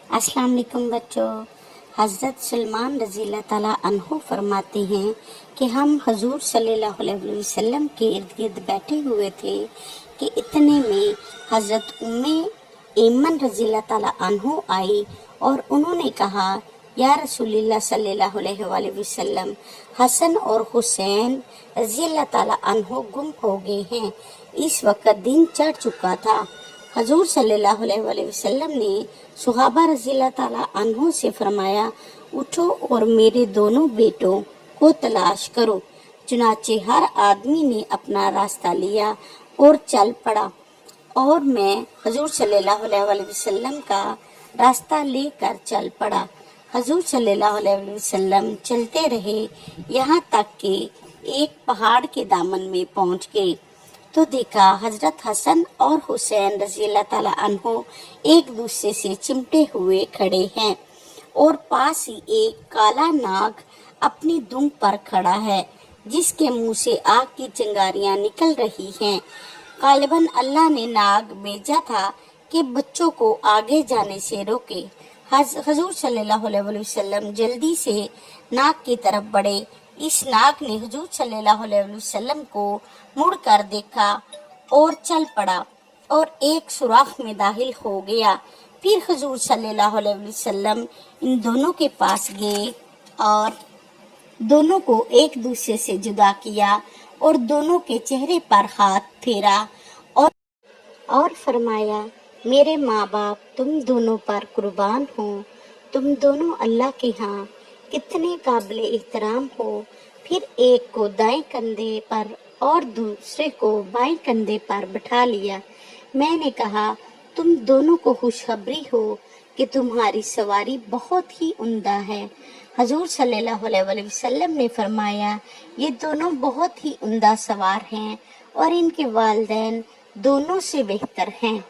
अस्सलाम वालेकुम बच्चों। हज़रत सलमान रज़ी अल्लाह ताला अन्हो फरमाते हैं कि हम हजूर सल्लल्लाहु अलैहि वसल्लम के इर्द गिर्द बैठे हुए थे कि इतने में हज़रत उम्मे ऐमन रज़ी अल्लाह ताला अन्हो आई और उन्होंने कहा, या रसूलुल्लाह सल्लल्लाहु अलैहि वसल्लम, हसन और हुसैन रज़ी अल्लाह ताला अन्हो गुम हो गए हैं। इस वक्त दिन चढ़ चुका था। हजूर सल्लल्लाहु अलैहि वसल्लम ने सुहाबा रज़ी अल्लाह ताला अन्हो से फरमाया, उठो और मेरे दोनों बेटों को तलाश करो। चुनाचे हर आदमी ने अपना रास्ता लिया और चल पड़ा और मैं हजूर सल्लल्लाहु अलैहि वसल्लम का रास्ता लेकर चल पड़ा। हजूर सल्लल्लाहु अलैहि वसल्लम चलते रहे यहाँ तक कि एक पहाड़ के दामन में पहुँच गए तो देखा हजरत हसन और हुसैन रज़ी अल्लाह ताला अन्हो एक दूसरे से चिमटे हुए खड़े हैं और पास ही एक काला नाग अपनी दुम पर खड़ा है जिसके मुंह से आग की चिंगारियां निकल रही हैं। गालिबन अल्लाह ने नाग भेजा था कि बच्चों को आगे जाने से रोके। हजूर सल्लल्लाहु अलैहि वसल्लम जल्दी से नाग की तरफ बढ़े। इस नाग ने हुजूर सल्लल्लाहु अलैहि वसल्लम को मुड़कर देखा और चल पड़ा और एक सुराख में दाखिल हो गया। फिर हुजूर सल्लल्लाहु अलैहि वसल्लम इन दोनों के पास गए और दोनों को एक दूसरे से जुदा किया और दोनों के चेहरे पर हाथ फेरा और फरमाया, मेरे माँ बाप तुम दोनों पर कुर्बान हो। तुम दोनों अल्लाह के यहाँ कितने काबिल एहतराम हो। फिर एक को दाएं कंधे पर और दूसरे को बाएं कंधे पर बिठा लिया। मैंने कहा, तुम दोनों को खुशखबरी हो कि तुम्हारी सवारी बहुत ही उम्दा है। हजूर सल्लल्लाहु अलैहि वसल्लम ने फरमाया, ये दोनों बहुत ही उम्दा सवार हैं और इनके वालिदैन दोनों से बेहतर हैं।